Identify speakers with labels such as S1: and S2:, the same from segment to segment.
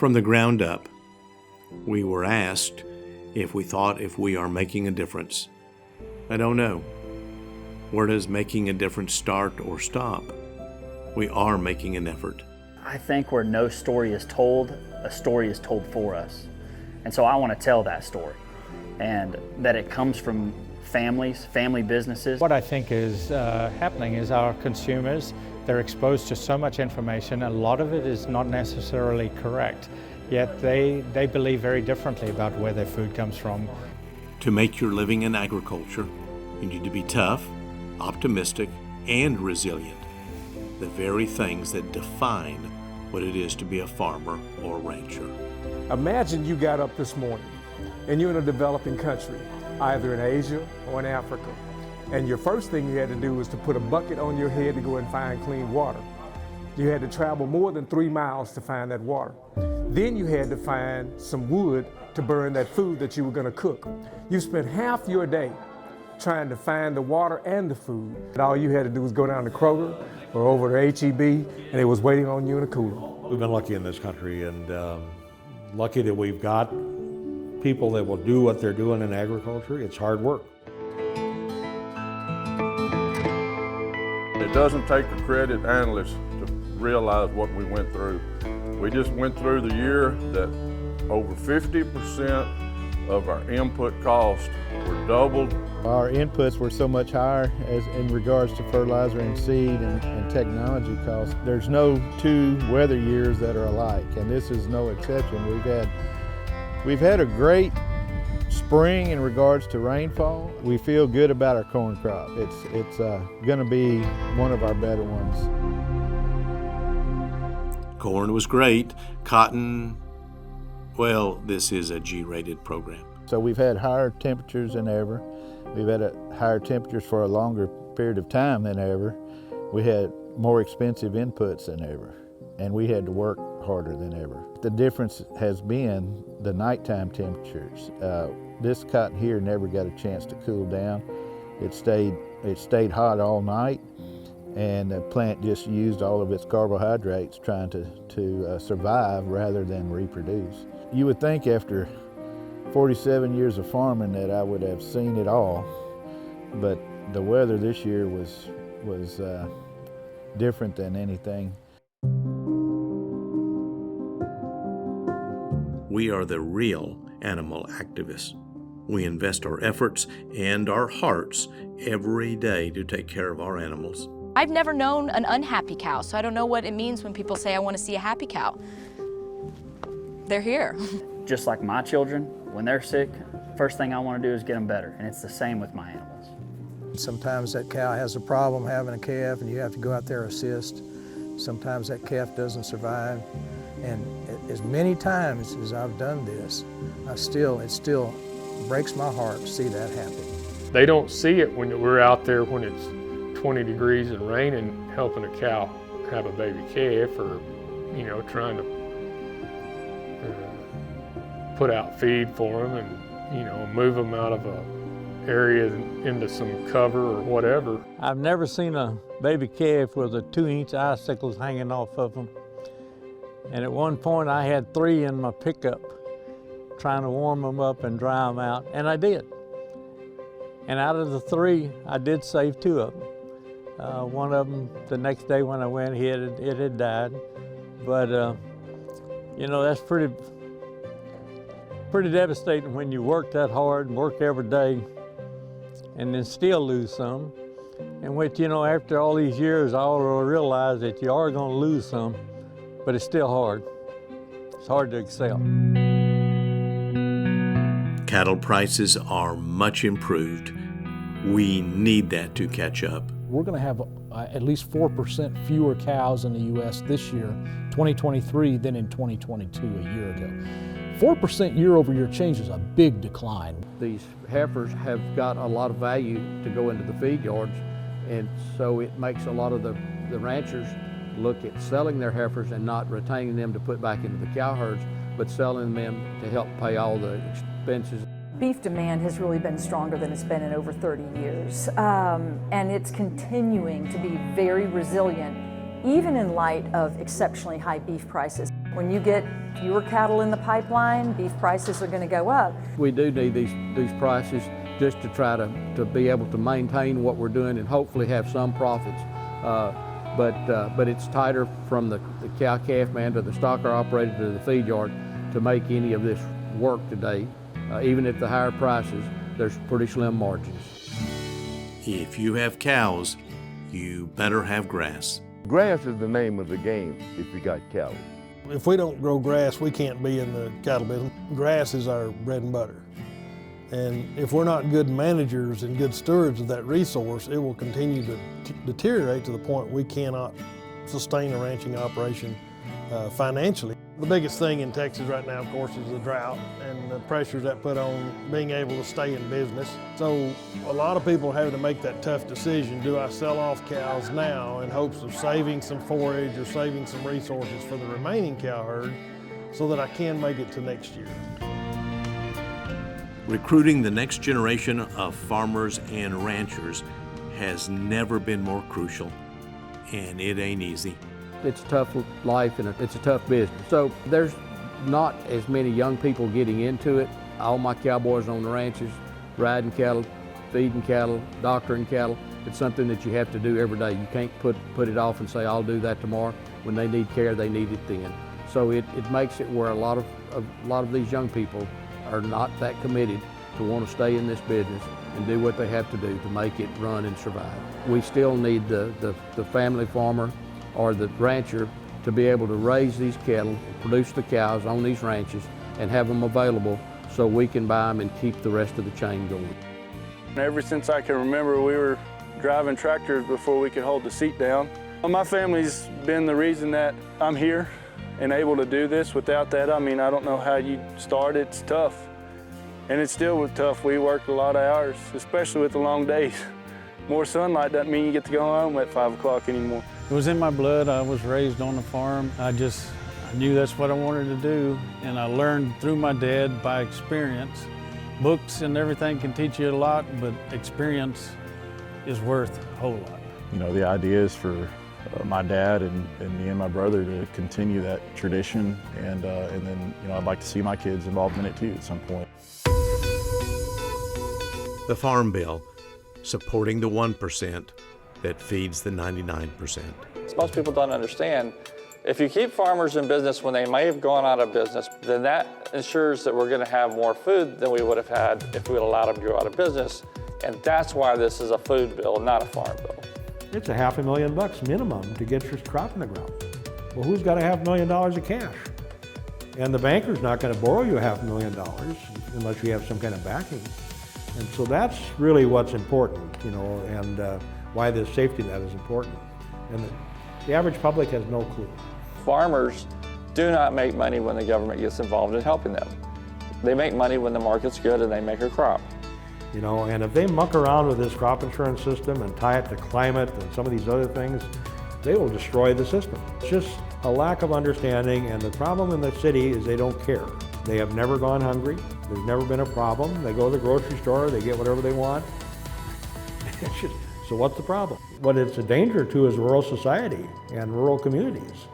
S1: From the ground up, we were asked if we thought if we are making a difference. I don't know. Where does making a difference start or stop? We are making an effort.
S2: I think where no story is told, a story is told for us. And so I want to tell that story, and that it comes from families, family businesses.
S3: What I think is happening is our consumers, they're exposed to so much information. A lot of it is not necessarily correct, yet they believe very differently about where their food comes from.
S1: To make your living in agriculture, you need to be tough, optimistic, and resilient. The very things that define what it is to be a farmer or rancher.
S4: Imagine you got up this morning and you're in a developing country, either in Asia or in Africa, and your first thing you had to do was to put a bucket on your head to go and find clean water. You had to travel more than 3 miles to find that water. Then you had to find some wood to burn that food that you were going to cook. You spent half your day trying to find the water and the food. And all you had to do was go down to Kroger or over to H-E-B, and it was waiting on you in a cooler.
S5: We've been lucky in this country, and lucky that we've got people that will do what they're doing in agriculture. It's hard work.
S6: It doesn't take a credit analyst to realize what we went through. We just went through the year that over 50% of our input costs were doubled.
S7: Our inputs were so much higher as in regards to fertilizer and seed and technology costs. There's no two weather years that are alike, and this is no exception. We've had a great spring in regards to rainfall. We feel good about our corn crop. It's going to be one of our better ones.
S1: Corn was great. Cotton, well, this is a G-rated program.
S7: So we've had higher temperatures than ever. We've had higher temperatures for a longer period of time than ever. We had more expensive inputs than ever, and we had to work harder than ever. The difference has been the nighttime temperatures. This cotton here never got a chance to cool down. It stayed hot all night, and the plant just used all of its carbohydrates trying to survive rather than reproduce. You would think after 47 years of farming that I would have seen it all, but the weather this year was different than anything.
S1: We are the real animal activists. We invest our efforts and our hearts every day to take care of our animals.
S8: I've never known an unhappy cow, so I don't know what it means when people say, I want to see a happy cow. They're here.
S2: Just like my children, when they're sick, first thing I want to do is get them better, and it's the same with my animals.
S9: Sometimes that cow has a problem having a calf and you have to go out there and assist. Sometimes that calf doesn't survive. And as many times as I've done this, it still breaks my heart to see that happen.
S10: They don't see it when we're out there when it's 20 degrees and raining, helping a cow have a baby calf, or, trying to put out feed for them and, move them out of a area into some cover or whatever.
S3: I've never seen a baby calf with a 2-inch icicles hanging off of them. And at one point I had 3 in my pickup trying to warm them up and dry them out, and I did. And out of the 3, I did save 2 of them. One of them, the next day when I went, it had died. But, that's pretty devastating when you work that hard and work every day and then still lose some. And which, after all these years, I realize that you are going to lose some, but it's still hard. It's hard to accept.
S1: Cattle prices are much improved. We need that to catch up.
S11: We're going to have at least 4% fewer cows in the U.S. this year, 2023, than in 2022, a year ago. 4% year-over-year change is a big decline.
S12: These heifers have got a lot of value to go into the feed yards, and so it makes a lot of the ranchers look at selling their heifers and not retaining them to put back into the cow herds, but selling them to help pay all the expenses.
S13: Beef demand has really been stronger than it's been in over 30 years, and it's continuing to be very resilient even in light of exceptionally high beef prices. When you get fewer cattle in the pipeline, beef prices are going to go up.
S12: We do need these prices just to try to be able to maintain what we're doing and hopefully have some profits. But it's tighter from the cow-calf man to the stocker operator to the feed yard to make any of this work today. Even at the higher prices, there's pretty slim margins.
S1: If you have cows, you better have grass.
S14: Grass is the name of the game if you got cattle.
S15: If we don't grow grass, we can't be in the cattle business. Grass is our bread and butter. And if we're not good managers and good stewards of that resource, it will continue to deteriorate to the point we cannot sustain a ranching operation financially. The biggest thing in Texas right now, of course, is the drought and the pressures that put on being able to stay in business. So a lot of people are having to make that tough decision. Do I sell off cows now in hopes of saving some forage or saving some resources for the remaining cow herd so that I can make it to next year?
S1: Recruiting the next generation of farmers and ranchers has never been more crucial, and it ain't easy.
S12: It's a tough life and it's a tough business. So there's not as many young people getting into it. All my cowboys on the ranches, riding cattle, feeding cattle, doctoring cattle. It's something that you have to do every day. You can't put it off and say, I'll do that tomorrow. When they need care, they need it then. So it makes it where a lot of these young people are not that committed to want to stay in this business and do what they have to do to make it run and survive. We still need the family farmer or the rancher to be able to raise these cattle, produce the cows on these ranches, and have them available so we can buy them and keep the rest of the chain going.
S16: Ever since I can remember, we were driving tractors before we could hold the seat down. My family's been the reason that I'm here and able to do this. Without that, I mean, I don't know how you start. It's tough, and it's still tough. We work a lot of hours, especially with the long days. More sunlight doesn't mean you get to go home at 5 o'clock anymore.
S17: It was in my blood. I was raised on the farm. I knew that's what I wanted to do, and I learned through my dad by experience. Books and everything can teach you a lot, but experience is worth a whole lot.
S18: You know, the idea is for my dad and me and my brother to continue that tradition, and then, you know, I'd like to see my kids involved in it too at some point.
S1: The Farm Bill, supporting the 1% that feeds the 99%.
S19: Most people don't understand, if you keep farmers in business when they may have gone out of business, then that ensures that we're going to have more food than we would have had if we had allowed them to go out of business. And that's why this is a food bill, not a farm bill.
S5: It's $500,000 minimum to get your crop in the ground. Well, who's got $500,000 of cash? And the banker's not going to borrow you $500,000 unless you have some kind of backing. And so that's really what's important, you know, and why this safety net is important. And the average public has no clue.
S19: Farmers do not make money when the government gets involved in helping them. They make money when the market's good and they make a crop.
S5: You know, and if they muck around with this crop insurance system and tie it to climate and some of these other things, they will destroy the system. It's just a lack of understanding, and the problem in the city is they don't care. They have never gone hungry. There's never been a problem. They go to the grocery store, they get whatever they want. So what's the problem? What it's a danger to is rural society and rural communities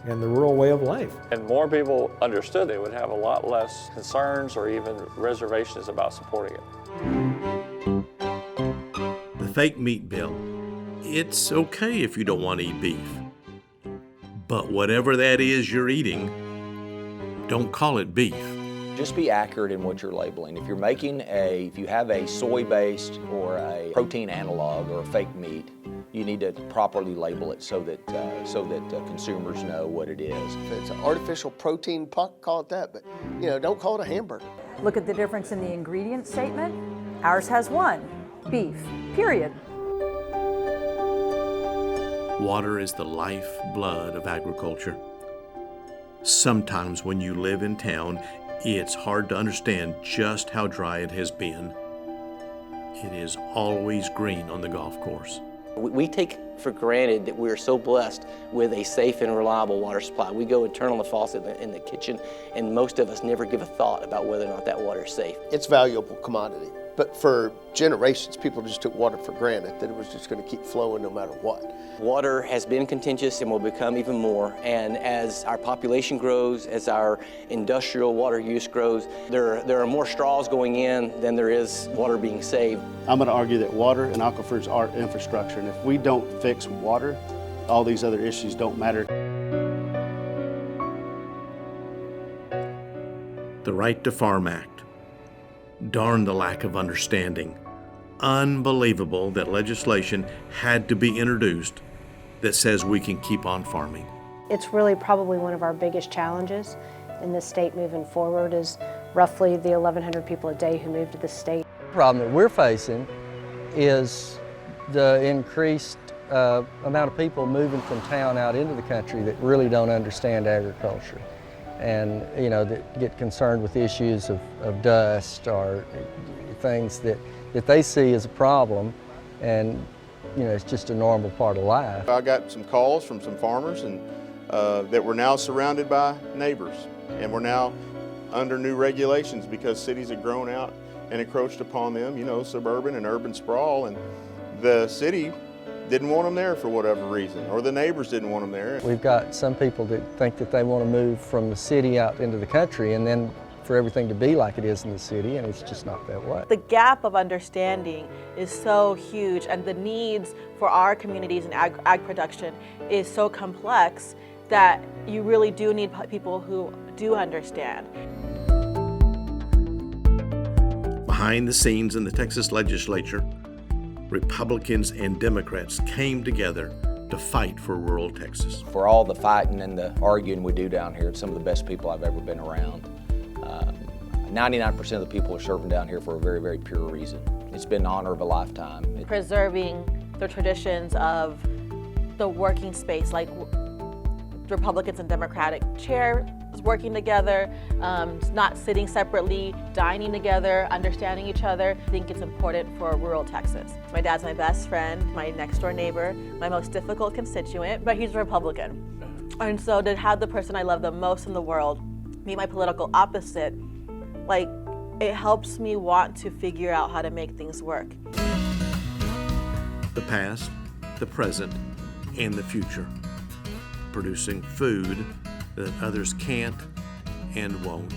S5: and the rural way of life.
S19: And more people understood, they would have a lot less concerns or even reservations about supporting it.
S1: The fake meat bill. It's okay if you don't want to eat beef. But whatever that is you're eating, don't call it beef.
S20: Just be accurate in what you're labeling. If you have a soy-based or a protein analog or a fake meat, you need to properly label it so that consumers know what it is.
S21: If it's an artificial protein puck, call it that, but don't call it a hamburger.
S13: Look at the difference in the ingredient statement. Ours has one, beef, period.
S1: Water is the lifeblood of agriculture. Sometimes when you live in town, it's hard to understand just how dry it has been. It is always green on the golf course.
S22: We take for granted that we're so blessed with a safe and reliable water supply. We go and turn on the faucet in the kitchen, and most of us never give a thought about whether or not that water is safe.
S21: It's a valuable commodity. But for generations, people just took water for granted, that it was just going to keep flowing no matter what.
S22: Water has been contentious and will become even more. And as our population grows, as our industrial water use grows, there are more straws going in than there is water being saved.
S4: I'm going to argue that water and aquifers are infrastructure, and if we don't fix water, all these other issues don't matter.
S1: The Right to Farm Act. Darn the lack of understanding. Unbelievable that legislation had to be introduced that says we can keep on farming.
S6: It's really probably one of our biggest challenges in the state moving forward is roughly the 1,100 people a day who move to the state.
S23: The problem that we're facing is the increased amount of people moving from town out into the country that really don't understand agriculture, and that get concerned with issues of dust or things that they see as a problem, and it's just a normal part of life.
S24: I got some calls from some farmers and that we're now surrounded by neighbors, and we're now under new regulations because cities have grown out and encroached upon them, suburban and urban sprawl, and the city didn't want them there for whatever reason, or the neighbors didn't want them there.
S23: We've got some people that think that they want to move from the city out into the country and then for everything to be like it is in the city, and it's just not that way.
S25: The gap of understanding is so huge, and the needs for our communities and ag production is so complex that you really do need people who do understand.
S1: Behind the scenes in the Texas legislature, Republicans and Democrats came together to fight for rural Texas.
S20: For all the fighting and the arguing we do down here, it's some of the best people I've ever been around. 99% of the people are serving down here for a very, very pure reason. It's been an honor of a lifetime.
S25: Preserving the traditions of the working space, like Republicans and Democratic chairs working together, not sitting separately, dining together, understanding each other. I think it's important for rural Texas. My dad's my best friend, my next door neighbor, my most difficult constituent, but he's a Republican. And so to have the person I love the most in the world be my political opposite, it helps me want to figure out how to make things work.
S1: The past, the present, and the future. Producing food that others can't and won't.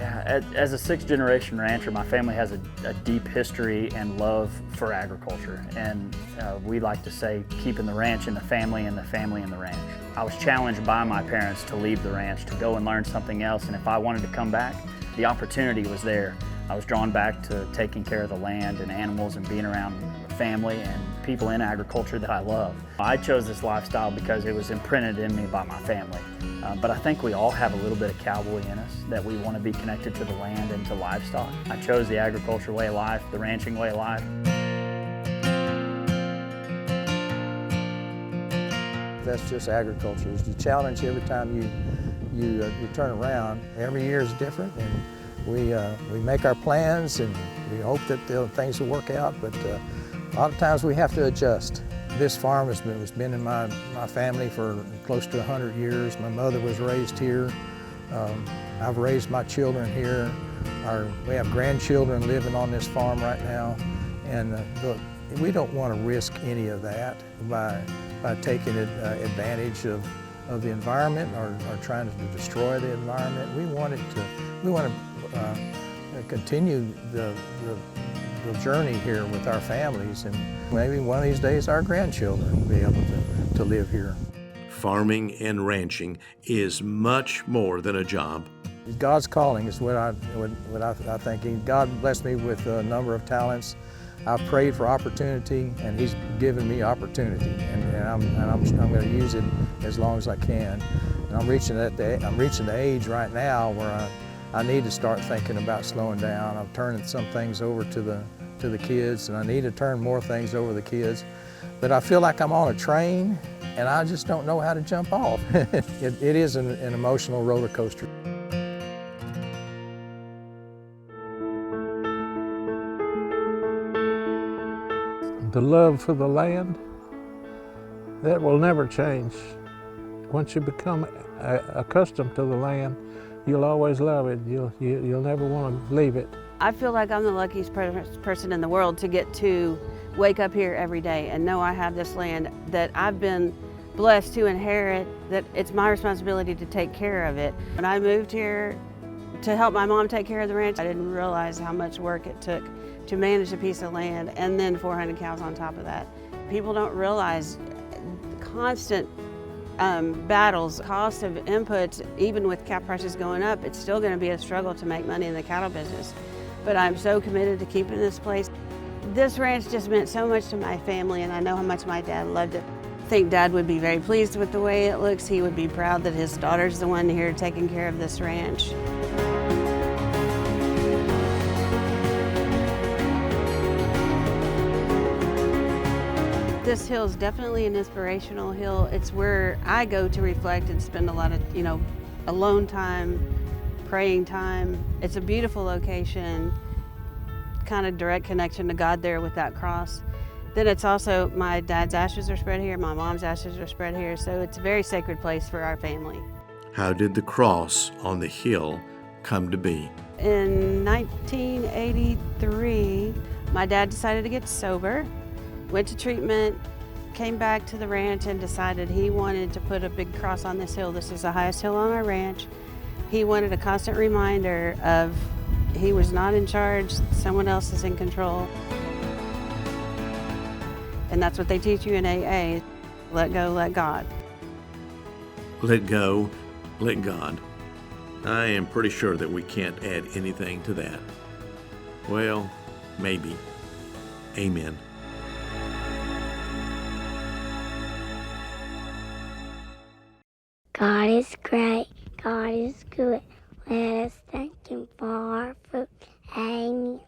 S2: As a sixth-generation rancher, my family has a deep history and love for agriculture, and we like to say keeping the ranch in the family and the family in the ranch. I was challenged by my parents to leave the ranch, to go and learn something else, and if I wanted to come back, the opportunity was there. I was drawn back to taking care of the land and animals and being around family and people in agriculture that I love. I chose this lifestyle because it was imprinted in me by my family. But I think we all have a little bit of cowboy in us, that we want to be connected to the land and to livestock. I chose the agriculture way of life, the ranching way of life.
S9: That's just agriculture. It's the challenge every time you turn around. Every year is different, and we make our plans and we hope that things will work out, but a lot of times we have to adjust. This farm has been in my family for close to 100 years. My mother was raised here. I've raised my children here. We have grandchildren living on this farm right now, and we don't want to risk any of that by taking advantage of the environment or trying to destroy the environment. We want to continue the journey here with our families, and maybe one of these days our grandchildren will be able to live here.
S1: Farming and ranching is much more than a job.
S9: God's calling is what I think. God blessed me with a number of talents. I've prayed for opportunity, and He's given me opportunity, and I'm going to use it as long as I can. And I'm reaching the age right now where I need to start thinking about slowing down. I'm turning some things over to the kids, and I need to turn more things over to the kids. But I feel like I'm on a train, and I just don't know how to jump off. It is an emotional roller coaster.
S3: The love for the land, that will never change. Once you become accustomed to the land, you'll always love it. You'll never want to leave it.
S7: I feel like I'm the luckiest person in the world to get to wake up here every day and know I have this land that I've been blessed to inherit, that it's my responsibility to take care of it. When I moved here to help my mom take care of the ranch, I didn't realize how much work it took to manage a piece of land and then 400 cows on top of that. People don't realize constant battles, cost of inputs, even with cattle prices going up, it's still going to be a struggle to make money in the cattle business. But I'm so committed to keeping this place. This ranch just meant so much to my family, and I know how much my dad loved it. I think Dad would be very pleased with the way it looks. He would be proud that his daughter's the one here taking care of this ranch. This hill is definitely an inspirational hill. It's where I go to reflect and spend a lot of, alone time, praying time. It's a beautiful location, kind of direct connection to God there with that cross. Then it's also, my dad's ashes are spread here, my mom's ashes are spread here, so it's a very sacred place for our family.
S1: How did the cross on the hill come to be?
S7: In 1983, my dad decided to get sober, went to treatment, came back to the ranch and decided he wanted to put a big cross on this hill. This is the highest hill on our ranch. He wanted a constant reminder of he was not in charge, someone else is in control. And that's what they teach you in AA, let go, let God.
S1: Let go, let God. I am pretty sure that we can't add anything to that. Well, maybe. Amen.
S8: God is great, God is good. Let us thank Him for our food. Amen.